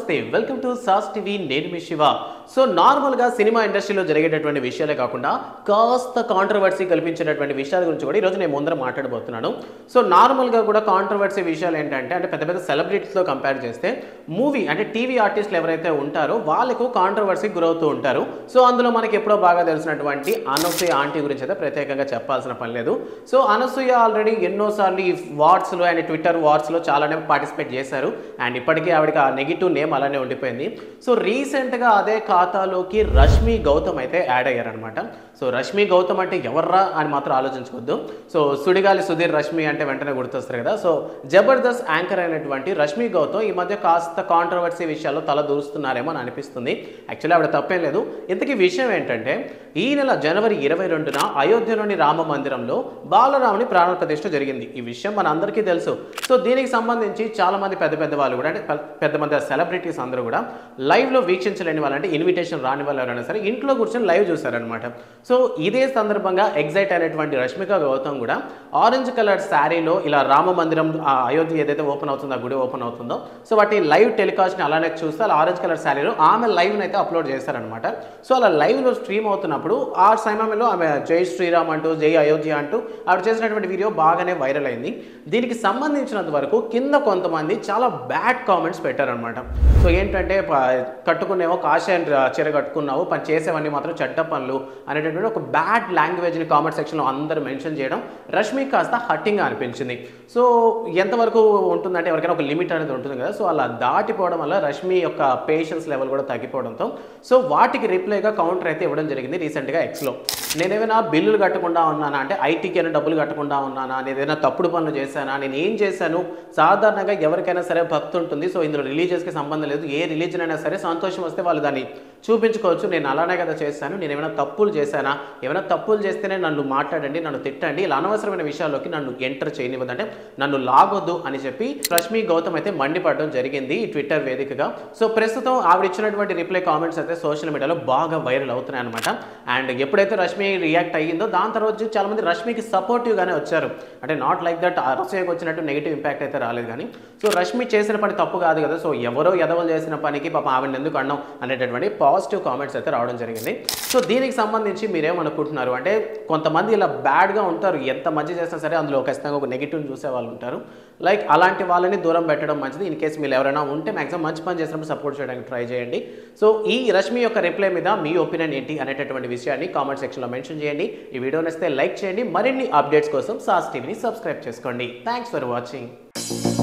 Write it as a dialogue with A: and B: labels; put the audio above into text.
A: నమస్తే welcome to sauce TV నేను మీ Shiva so normal గా సినిమా ఇండస్ట్రీలో జరిగేటటువంటి విషయాలే కాకుండా కాస్త కాంట్రవర్సీ కల్పించేటటువంటి విషయాల గురించి కూడా ఈ రోజు నేను ముందర మాట్లాడబోతున్నాను సో నార్మల్ గా కూడా కాంట్రవర్సీ విషయాలు ఏంటంటే అంటే పెద్ద పెద్ద సెలబ్రిటీస్ తో కంపేర్ చేస్తే మూవీ అంటే టీవీ ఆర్టిస్టులు ఎవరైతే ఉంటారో వాళ్ళకు కాంట్రవర్సీ గురవుతూ ఉంటారు సో అందులో మనకి ఎప్పుడో బాగా తెలిసినటువంటి అనసూయ ఆంటీ గురించి అయితే ప్రత్యేకంగా చెప్పాల్సిన పని లేదు సో అనసూయ ఆల్రెడీ ఎన్నోసార్లు ఈ వార్స్ లో అండ్ ట్విట్టర్ వార్స్ లో చాలానే పార్టిసిపేట్ చేశారు అండ్ ఇప్పటికీ ఆవిడకి ఆ నెగిటివ్ నేమ్ అలానే ఉండిపోయింది సో రీసెంట్గా అదే ఖాతాలోకి రష్మి గౌతమ్ అయితే యాడ్ అయ్యారనమాట సో రష్మి గౌతమ్ అంటే ఎవర్రా అని మాత్రం ఆలోచించుకోవద్దు సో సుడిగాలి సుధీర్ రష్మి అంటే వెంటనే గుర్తొస్తారు కదా సో జబర్దస్త్ యాంకర్ అయినటువంటి రష్మి గౌతమ్ ఈ మధ్య కాస్త కాంట్రవర్సీ విషయాల్లో తల దూరుస్తున్నారేమో అని అనిపిస్తుంది యాక్చువల్లీ ఆవిడ తప్పేం లేదు ఇంతకీ విషయం ఏంటంటే ఈ నెల జనవరి 22న అయోధ్యలోని రామ మందిరంలో బాలరాముని ప్రాణ ప్రతిష్ఠ జరిగింది ఈ విషయం మన అందరికీ తెలుసు సో దీనికి సంబంధించి చాలా మంది పెద్ద వాళ్ళు కూడా అంటే పెద్ద మంది సెలబ్రిటీస్ అందరూ కూడా లైవ్లో వీక్షించలేని వాళ్ళంటే ఇన్విటేషన్ రాని వాళ్ళు ఎవరైనా సరే ఇంట్లో కూర్చొని లైవ్ చూసారనమాట సో ఇదే సందర్భంగా ఎగ్జైట్ అయినటువంటి రష్మిక గౌతమ్ కూడా ఆరెంజ్ కలర్ శారీలో ఇలా రామ మందిరం అయోధ్య ఏదైతే ఓపెన్ అవుతుందో ఆ గుడి ఓపెన్ అవుతుందో సో వాటి లైవ్ టెలికాస్ట్ని అలానే చూస్తే అలా ఆరెంజ్ కలర్ శారీలో ఆమె లైవ్ని అయితే అప్లోడ్ చేశారనమాట సో అలా లైవ్లో స్ట్రీమ్ అవుతున్నప్పుడు ఆ సమయంలో ఆమె జై శ్రీరామ్ అంటూ జై అయోధ్య అంటూ ఆవిడ చేసినటువంటి వీడియో బాగానే వైరల్ అయింది దీనికి సంబంధించినంత వరకు కింద కొంతమంది చాలా బ్యాడ్ కామెంట్స్ పెట్టారనమాట సో ఏంటంటే కట్టుకునేవో కాషాయం చీర కట్టుకున్నావు పని చేసేవన్నీ మాత్రం చెడ్డ పనులు అనేటటువంటి ఒక బ్యాడ్ లాంగ్వేజ్ని కామెంట్ సెక్షన్లో అందరూ మెన్షన్ చేయడం రష్మి కాస్త హట్టింగ్గా అనిపించింది సో ఎంతవరకు ఉంటుందంటే ఎవరికైనా ఒక లిమిట్ అనేది ఉంటుంది కదా సో అలా దాటిపోవడం వల్ల రష్మి యొక్క పేషెన్స్ లెవెల్ కూడా తగ్గిపోవడంతో సో వాటికి రిప్లైగా కౌంటర్ అయితే ఇవ్వడం జరిగింది రీసెంట్గా ఎక్స్లో నేనేమైనా బిల్లులు కట్టకుండా ఉన్నానా అంటే ఐటీకి అయినా డబ్బులు కట్టకుండా ఉన్నానా నేను ఏదైనా తప్పుడు పనులు చేశానా నేను ఏం చేశాను సాధారణంగా ఎవరికైనా సరే భక్తి ఉంటుంది సో ఇందులో రిలీజియస్కి సంబంధం లేదు ఏ రిలీజన్ అయినా సరే సంతోషం వస్తే వాళ్ళు దాన్ని చూపించుకోవచ్చు నేను అలానే కదా చేశాను నేను ఏమైనా తప్పులు చేశానా ఏమైనా తప్పులు చేస్తేనే నన్ను మాట్లాడండి నన్ను తిట్టండి ఇలా అనవసరమైన విషయాల్లోకి నన్ను ఎంటర్ చేయనివ్వదంటే నన్ను లాగొద్దు అని చెప్పి రష్మి గౌతమ్ అయితే మండిపడడం జరిగింది ఈ ట్విట్టర్ వేదికగా సో ప్రస్తుతం ఆవిడ ఇచ్చినటువంటి రిప్లై కామెంట్స్ అయితే సోషల్ మీడియాలో బాగా వైరల్ అవుతున్నాయి అనమాట అండ్ ఎప్పుడైతే రష్మి రియాక్ట్ అయ్యిందో దాని తర్వాత చాలా మంది రష్మికి సపోర్టివ్గానే వచ్చారు అంటే నాట్ లైక్ దట్ అనసూయకు వచ్చినట్టు నెగిటివ్ ఇంపాక్ట్ అయితే రాలేదు కానీ సో రష్మి చేసిన పని తప్పు కాదు కదా సో ఎవరో ఎదవలు చేసిన పనికి పాప ఆవిడని ఎందుకు అన్నాం అనేటటువంటి పాజిటివ్ కామెంట్స్ అయితే రావడం జరిగింది సో దీనికి సంబంధించి మీరేమనుకుంటున్నారు అంటే కొంతమంది ఇలా బ్యాడ్గా ఉంటారు ఎంత మంచి చేసినా సరే అందులో ఖచ్చితంగా ఒక నెగిటివ్ చూసే వాళ్ళు ఉంటారు లైక్ అలాంటి వాళ్ళని దూరం పెట్టడం మంచిది ఇన్ కేసు మీరు ఎవరైనా ఉంటే మ్యాక్సిమం మంచి పని చేసినప్పుడు సపోర్ట్ చేయడానికి ట్రై చేయండి సో ఈ రష్మి యొక్క రిప్లై మీద మీ ఒపీనియన్ ఏంటి అనేటటువంటి విషయాన్ని కామెంట్ సెక్షన్లో మెన్షన్ చేయండి ఈ వీడియో నచ్చితే లైక్ చేయండి మరిన్ని అప్డేట్స్ కోసం సాస్ టీవీని సబ్స్క్రైబ్ చేసుకోండి థ్యాంక్స్ ఫర్ వాచింగ్